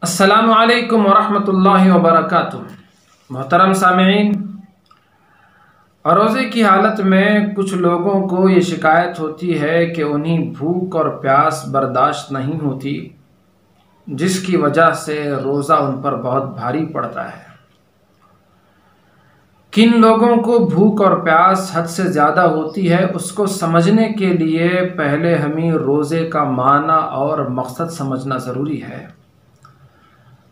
السلام علیکم ورحمۃ اللہ وبرکاتہ۔ محترم سامعین، روزے کی حالت میں کچھ لوگوں کو یہ شکایت ہوتی ہے کہ انہیں بھوک اور پیاس برداشت نہیں ہوتی، جس کی وجہ سے روزہ ان پر بہت بھاری پڑتا ہے۔ کن لوگوں کو بھوک اور پیاس حد سے زیادہ ہوتی ہے، اس کو سمجھنے کے لیے پہلے ہمیں روزے کا معنی اور مقصد سمجھنا ضروری ہے۔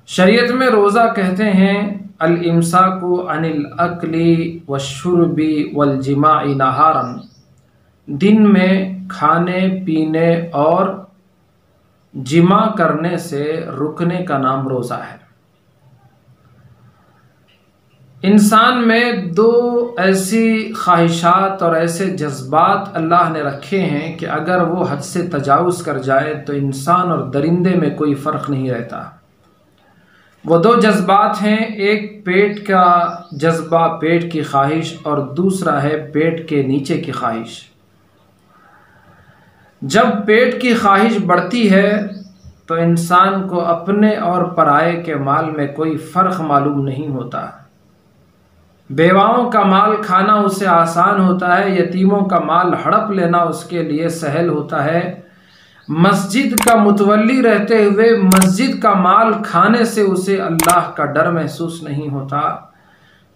شریعت میں روزہ کہتے ہیں الامساک عن الاکل والشرب والجماع نہارا، دن میں کھانے پینے اور جماع کرنے سے رکنے کا نام روزہ ہے۔ انسان میں دو ایسی خواہشات اور ایسے جذبات اللہ نے رکھے ہیں کہ اگر وہ حد سے تجاوز کر جائے تو انسان اور درندے میں کوئی فرق نہیں رہتا۔ وہ دو جذبات ہیں، ایک پیٹ کا جذبہ، پیٹ کی خواہش، اور دوسرا ہے پیٹ کے نیچے کی خواہش۔ جب پیٹ کی خواہش بڑھتی ہے تو انسان کو اپنے اور پرائے کے مال میں کوئی فرق معلوم نہیں ہوتا۔ بیواؤں کا مال کھانا اسے آسان ہوتا ہے، یتیموں کا مال ہڑپ لینا اس کے لیے سہل ہوتا ہے۔ مسجد کا متولی رہتے ہوئے مسجد کا مال کھانے سے اسے اللہ کا ڈر محسوس نہیں ہوتا۔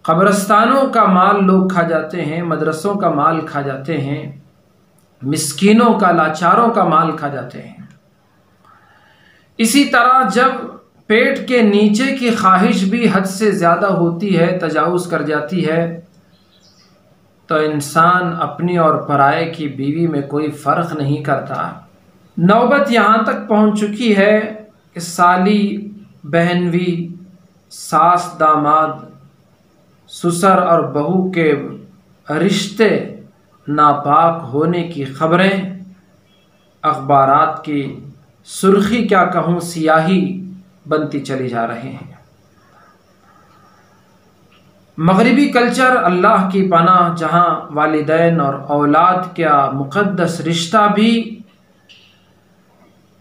قبرستانوں کا مال لوگ کھا جاتے ہیں، مدرسوں کا مال کھا جاتے ہیں، مسکینوں کا، لاچاروں کا مال کھا جاتے ہیں۔ اسی طرح جب پیٹ کے نیچے کی خواہش بھی حد سے زیادہ ہوتی ہے، تجاوز کر جاتی ہے، تو انسان اپنی اور پرائے کی بیوی میں کوئی فرق نہیں کرتا۔ نوبت یہاں تک پہنچ چکی ہے کہ سالی بہنوئی، ساس داماد، سسر اور بہو کے رشتے ناپاک ہونے کی خبریں اخبارات کی سرخی کیا کہوں سیاہی بنتی چلی جا رہے ہیں۔ مغربی کلچر اللہ کی پناہ، جہاں والدین اور اولاد کا مقدس رشتہ بھی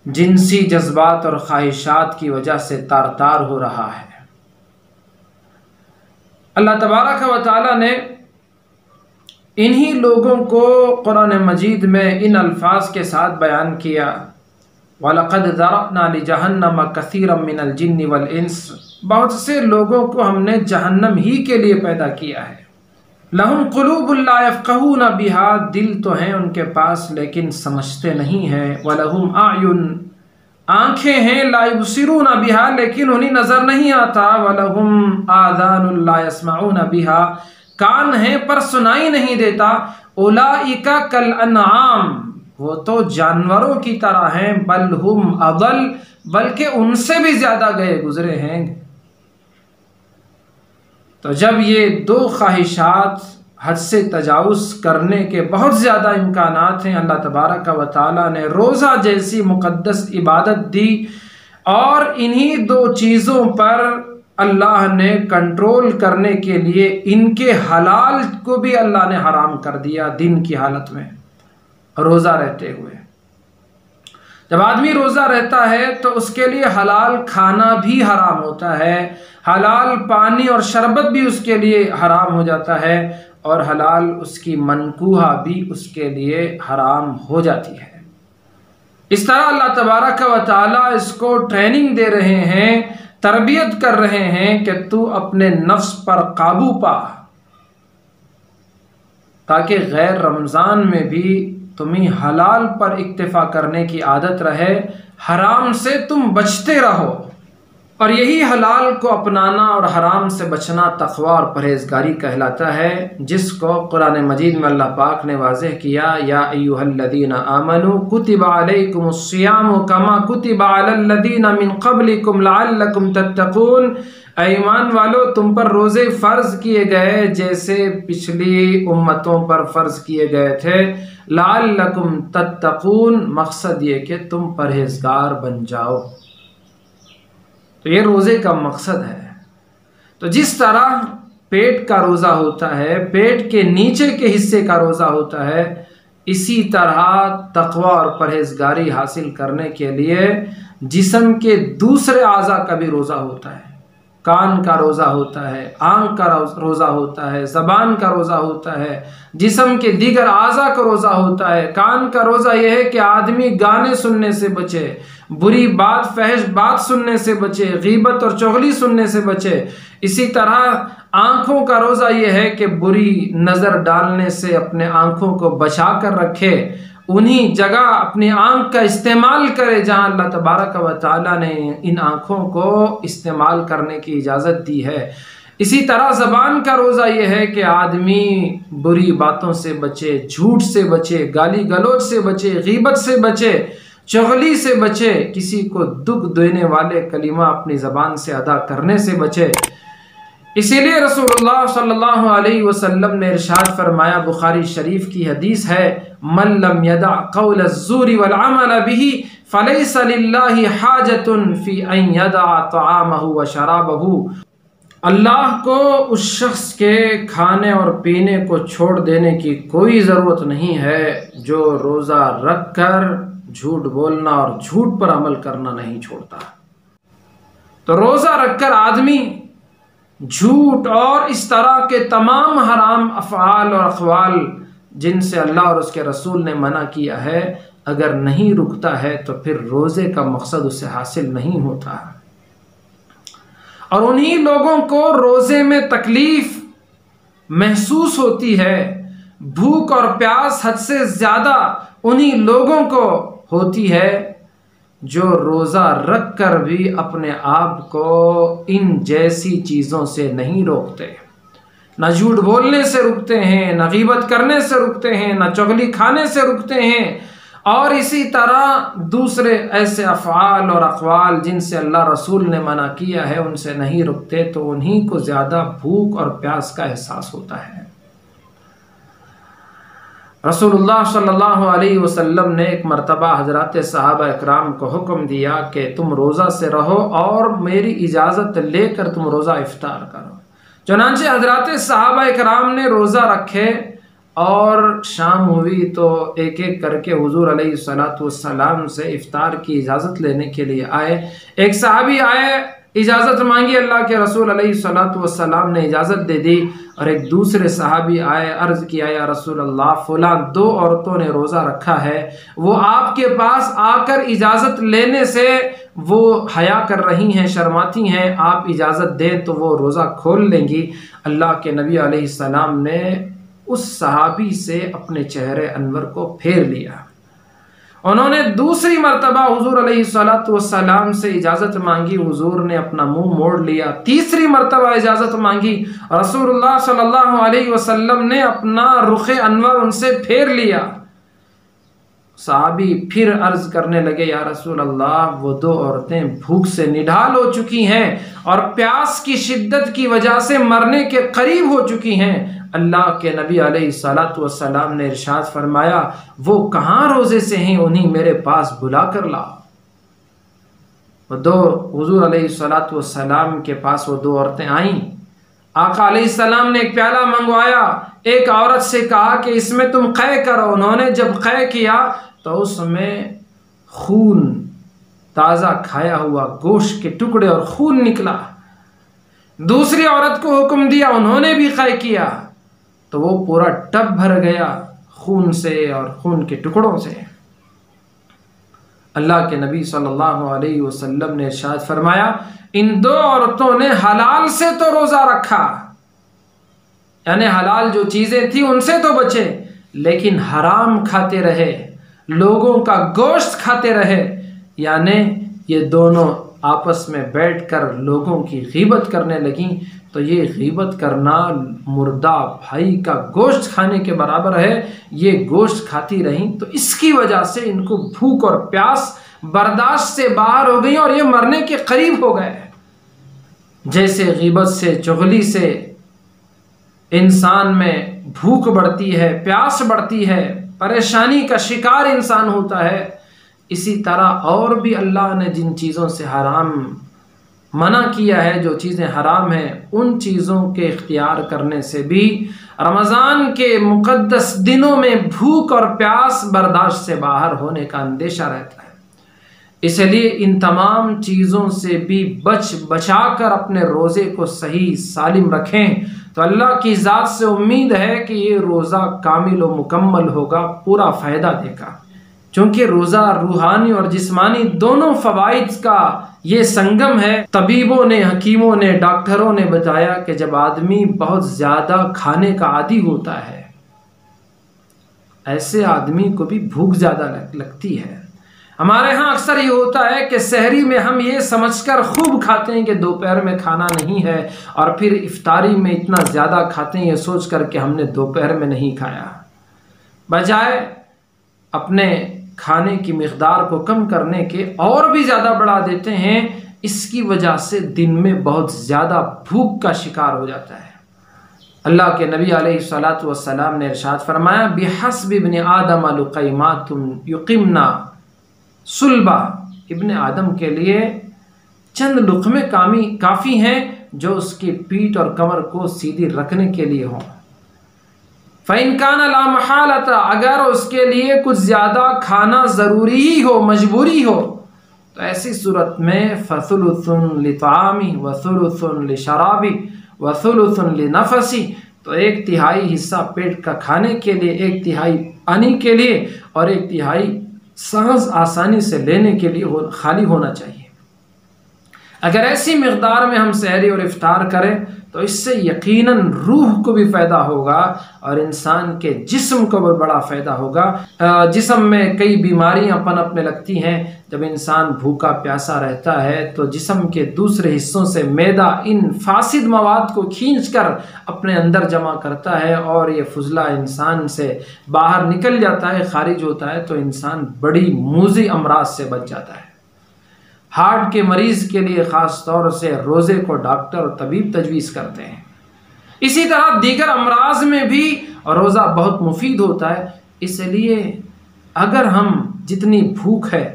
جنسی جذبات اور خواہشات کی وجہ سے تار تار ہو رہا ہے۔ اللہ تبارک و تعالی نے انہی لوگوں کو قرآن مجید میں ان الفاظ کے ساتھ بیان کیا، وَلَقَدْ ذَرَأْنَا لِجَهَنَّمَ كَثِيرًا مِنَ الْجِنِّ وَالْإِنسِ، بہت سے لوگوں کو ہم نے جہنم ہی کے لیے پیدا کیا ہے۔ لَهُمْ قُلُوبٌ لَا يَفْقَهُونَ بِهَا، دل تو ہیں ان کے پاس لیکن سمجھتے نہیں ہیں۔ وَلَهُمْ أَعْيُنٌ، آنکھیں ہیں، لَا يُبْصِرُونَ بِهَا، لیکن انہیں نظر نہیں آتا۔ وَلَهُمْ آذَانٌ لَا يَسْمَعُونَ بِهَا، کان ہیں پر سنائی نہیں دیتا۔ أُولَئِكَ كَالْأَنْعَامِ، وہ تو جانوروں کی طرح ہیں، بل ہم اضل، بلکہ ان سے بھی زیادہ گئے گزرے ہیں۔ تو جب یہ دو خواہشات حد سے تجاوز کرنے کے بہت زیادہ امکانات ہیں، اللہ تبارک و تعالیٰ نے روزہ جیسی مقدس عبادت دی، اور انہی دو چیزوں پر اللہ نے کنٹرول کرنے کے لیے ان کے حلال کو بھی اللہ نے حرام کر دیا دن کی حالت میں روزہ رہتے ہوئے۔ جب آدمی روزہ رہتا ہے تو اس کے لیے حلال کھانا بھی حرام ہوتا ہے، حلال پانی اور شربت بھی اس کے لیے حرام ہو جاتا ہے، اور حلال اس کی منکوحہ بھی اس کے لیے حرام ہو جاتی ہے۔ اس طرح اللہ تبارک و تعالیٰ اس کو ٹریننگ دے رہے ہیں، تربیت کر رہے ہیں کہ تو اپنے نفس پر قابو پا، تاکہ غیر رمضان میں بھی تمہیں حلال پر اکتفا کرنے کی عادت رہے، حرام سے تم بچتے رہو۔ اور یہی حلال کو اپنانا اور حرام سے بچنا تقوی اور پرہیزگاری کہلاتا ہے، جس کو قرآن مجید میں اللہ پاک نے واضح کیا، یا ایھا الذین آمنوا کتب علیکم الصیام کما کتب علی الذین من قبلکم لعلکم تتقون، اے ایمان والو تم پر روزے فرض کیے گئے جیسے پچھلی امتوں پر فرض کیے گئے تھے، لعلکم تتقون، مقصد یہ کہ تم پرہیزگار بن جاؤ۔ تو یہ روزے کا مقصد ہے۔ تو جس طرح پیٹ کا روزہ ہوتا ہے، پیٹ کے نیچے کے حصے کا روزہ ہوتا ہے، اسی طرح تقوی اور پرہیزگاری حاصل کرنے کے لیے جسم کے دوسرے اعضاء کا بھی روزہ ہوتا ہے۔ کان کا روزہ ہوتا ہے، آنکھ کا روزہ ہوتا ہے، زبان کا روزہ ہوتا ہے، جسم کے دیگر اعضاء کا روزہ ہوتا ہے۔ کان کا روزہ یہ ہے کہ آدمی گانے سننے سے بچے، بری بات فحش بات سننے سے بچے، غیبت اور چغلی سننے سے بچے۔ اسی طرح آنکھوں کا روزہ یہ ہے کہ بری نظر ڈالنے سے اپنے آنکھوں کو بچا کر رکھے، انہی جگہ اپنی آنکھ کا استعمال کرے جہاں اللہ تبارک و تعالیٰ نے ان آنکھوں کو استعمال کرنے کی اجازت دی ہے۔ اسی طرح زبان کا روزہ یہ ہے کہ آدمی بری باتوں سے بچے، جھوٹ سے بچے، گالی گلوچ سے بچے، غیبت سے بچے، چغلی سے بچے، کسی کو دکھ دینے والے کلمہ اپنی زبان سے ادا کرنے سے بچے۔ اسی لیے رسول اللہ صلی اللہ علیہ وسلم نے ارشاد فرمایا، بخاری شریف کی حدیث ہے، من لم يدع قول الزور والعمل به فليس لله حاجة في ان يدع طعامه وشرابه۔ اللہ کو اس شخص کے کھانے اور پینے کو چھوڑ دینے کی کوئی ضرورت نہیں ہے جو روزہ رکھ کر جھوٹ بولنا اور جھوٹ پر عمل کرنا نہیں چھوڑتا۔ تو روزہ رکھ کر آدمی جھوٹ اور اس طرح کے تمام حرام افعال اور اقوال جن سے اللہ اور اس کے رسول نے منع کیا ہے، اگر نہیں رکتا ہے تو پھر روزے کا مقصد اسے حاصل نہیں ہوتا۔ اور انہی لوگوں کو روزے میں تکلیف محسوس ہوتی ہے، بھوک اور پیاس حد سے زیادہ انہی لوگوں کو ہوتی ہے جو روزہ رکھ کر بھی اپنے آپ کو ان جیسی چیزوں سے نہیں روکتے، نہ جھوٹ بولنے سے رکتے ہیں، نہ غیبت کرنے سے رکتے ہیں، نہ چغلی کھانے سے رکتے ہیں، اور اسی طرح دوسرے ایسے افعال اور اقوال جن سے اللہ رسول نے منع کیا ہے ان سے نہیں رکتے، تو انہی کو زیادہ بھوک اور پیاس کا احساس ہوتا ہے۔ رسول اللہ صلی اللہ علیہ وسلم نے ایک مرتبہ حضرات صحابہ اکرام کو حکم دیا کہ تم روزہ سے رہو اور میری اجازت لے کر تم روزہ افطار کرو۔ چنانچہ حضرات صحابہ اکرام نے روزہ رکھے اور شام ہوئی تو ایک ایک کر کے حضور علیہ السلام سے افطار کی اجازت لینے کے لیے آئے۔ ایک صحابی آئے، اجازت مانگی، اللہ کے رسول علیہ السلام نے اجازت دے دی، اور ایک دوسرے صحابی آئے، عرض کیا، یا رسول اللہ فلاں 2 عورتوں نے روزہ رکھا ہے، وہ آپ کے پاس آ کر اجازت لینے سے وہ حیا کر رہی ہیں، شرماتی ہیں، آپ اجازت دیں تو وہ روزہ کھول لیں گی۔ اللہ کے نبی علیہ السلام نے اس صحابی سے اپنے چہرے انور کو پھیر لیا۔ انہوں نے دوسری مرتبہ حضور علیہ السلام سے اجازت مانگی، حضور نے اپنا منہ موڑ لیا۔ تیسری مرتبہ اجازت مانگی، رسول اللہ صلی اللہ علیہ وسلم نے اپنا رخ انور ان سے پھیر لیا۔ صحابی پھر عرض کرنے لگے، یا رسول اللہ وہ 2 عورتیں بھوک سے نڈھال ہو چکی ہیں اور پیاس کی شدت کی وجہ سے مرنے کے قریب ہو چکی ہیں۔ اللہ کے نبی علیہ السلام نے ارشاد فرمایا، وہ کہاں روزے سے ہیں، انہیں میرے پاس بلا کر لاؤ۔ وہ 2 حضور علیہ السلام کے پاس وہ 2 عورتیں آئیں، آقا علیہ السلام نے ایک پیالہ منگوایا، ایک عورت سے کہا کہ اس میں تم قے کرو۔ انہوں نے جب قے کیا تو اس میں خون، تازہ کھایا ہوا گوشت کے ٹکڑے اور خون نکلا۔ دوسری عورت کو حکم دیا، انہوں نے بھی قے کیا تو وہ پورا ٹب بھر گیا خون سے اور خون کے ٹکڑوں سے۔ اللہ کے نبی صلی اللہ علیہ وسلم نے ارشاد فرمایا، ان 2 عورتوں نے حلال سے تو روزہ رکھا، یعنی حلال جو چیزیں تھیں ان سے تو بچے، لیکن حرام کھاتے رہے، لوگوں کا گوشت کھاتے رہے، یعنی یہ دونوں آپس میں بیٹھ کر لوگوں کی غیبت کرنے لگیں، تو یہ غیبت کرنا مردہ بھائی کا گوشت کھانے کے برابر ہے۔ یہ گوشت کھاتی رہیں تو اس کی وجہ سے ان کو بھوک اور پیاس برداشت سے باہر ہو گئی اور یہ مرنے کے قریب ہو گئے۔ جیسے غیبت سے، چغلی سے انسان میں بھوک بڑھتی ہے، پیاس بڑھتی ہے، پریشانی کا شکار انسان ہوتا ہے، اسی طرح اور بھی اللہ نے جن چیزوں سے حرام منع کیا ہے، جو چیزیں حرام ہیں، ان چیزوں کے اختیار کرنے سے بھی رمضان کے مقدس دنوں میں بھوک اور پیاس برداشت سے باہر ہونے کا اندیشہ رہتا ہے۔ اس لیے ان تمام چیزوں سے بھی بچا کر اپنے روزے کو صحیح سالم رکھیں تو اللہ کی ذات سے امید ہے کہ یہ روزہ کامل و مکمل ہوگا، پورا فائدہ دے گا، چونکہ روزہ روحانی اور جسمانی دونوں فوائد کا یہ سنگم ہے۔ طبیبوں نے، حکیموں نے، ڈاکٹروں نے بتایا کہ جب آدمی بہت زیادہ کھانے کا عادی ہوتا ہے، ایسے آدمی کو بھی بھوک زیادہ لگتی ہے۔ ہمارے ہاں اکثر یہ ہوتا ہے کہ سحری میں ہم یہ سمجھ کر خوب کھاتے ہیں کہ دوپہر میں کھانا نہیں ہے، اور پھر افطاری میں اتنا زیادہ کھاتے ہیں یہ سوچ کر کہ ہم نے دوپہر میں نہیں کھایا، بجائے اپنے کھانے کی مقدار کو کم کرنے کے اور بھی زیادہ بڑھا دیتے ہیں۔ اس کی وجہ سے دن میں بہت زیادہ بھوک کا شکار ہو جاتا ہے۔ اللہ کے نبی علیہ الصلاۃ والسلام نے ارشاد فرمایا، بِحَسْبِ ابْنِ آدَمَ لُقَیْمَاتٌ یُقِمْنَا صلبہ، ابن آدم کے لیے چند لقمے کافی ہیں جو اس کی پیٹھ اور کمر کو سیدھی رکھنے کے لیے ہوں۔ فَإِنْ كَانَ لَا مَحَالَةَ، اگر اس کے لیے کچھ زیادہ کھانا ضروری ہی ہو، مجبوری ہو، تو ایسی صورت میں فَثُلُثٌ لِطَعَامِهِ وَثُلُثٌ لِشَرَابِهِ وَثُلُثٌ لِنَفَسِهِ، تو 1/3 حصہ پیٹ کا کھانے کے لیے، 1/3 پانی کے لیے، اور 1/3 سانس آسانی سے لینے کے لیے خالی ہونا چاہیے۔ اگر ایسی مقدار میں ہم سحری اور افطار کریں تو اس سے یقیناً روح کو بھی فائدہ ہوگا اور انسان کے جسم کو بھی بڑا فائدہ ہوگا۔ جسم میں کئی بیماریاں پنپنے لگتی ہیں جب انسان بھوکا پیاسا رہتا ہے، تو جسم کے دوسرے حصوں سے معدہ ان فاسد مواد کو کھینچ کر اپنے اندر جمع کرتا ہے، اور یہ فضلہ انسان سے باہر نکل جاتا ہے، خارج ہوتا ہے، تو انسان بڑی موذی امراض سے بچ جاتا ہے۔ ہارٹ کے مریض کے لیے خاص طور سے روزے کو ڈاکٹر اور طبیب تجویز کرتے ہیں۔ اسی طرح دیگر امراض میں بھی روزہ بہت مفید ہوتا ہے۔ اس لیے اگر ہم جتنی بھوک ہے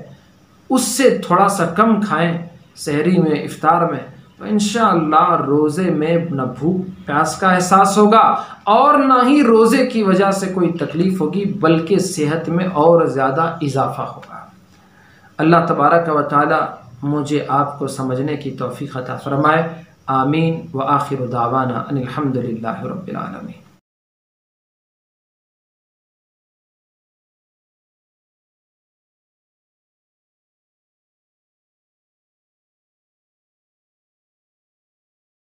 اس سے تھوڑا سا کم کھائیں سحری میں، افطار میں، تو انشاءاللہ روزے میں نہ بھوک پیاس کا احساس ہوگا اور نہ ہی روزے کی وجہ سے کوئی تکلیف ہوگی، بلکہ صحت میں اور زیادہ اضافہ ہوگا۔ اللہ تبارک و تعالی مجھے آپ کو سمجھنے کی توفیق عطا فرمائے۔ آمین۔ وآخر دعوانا ان الحمد للہ رب العالمین۔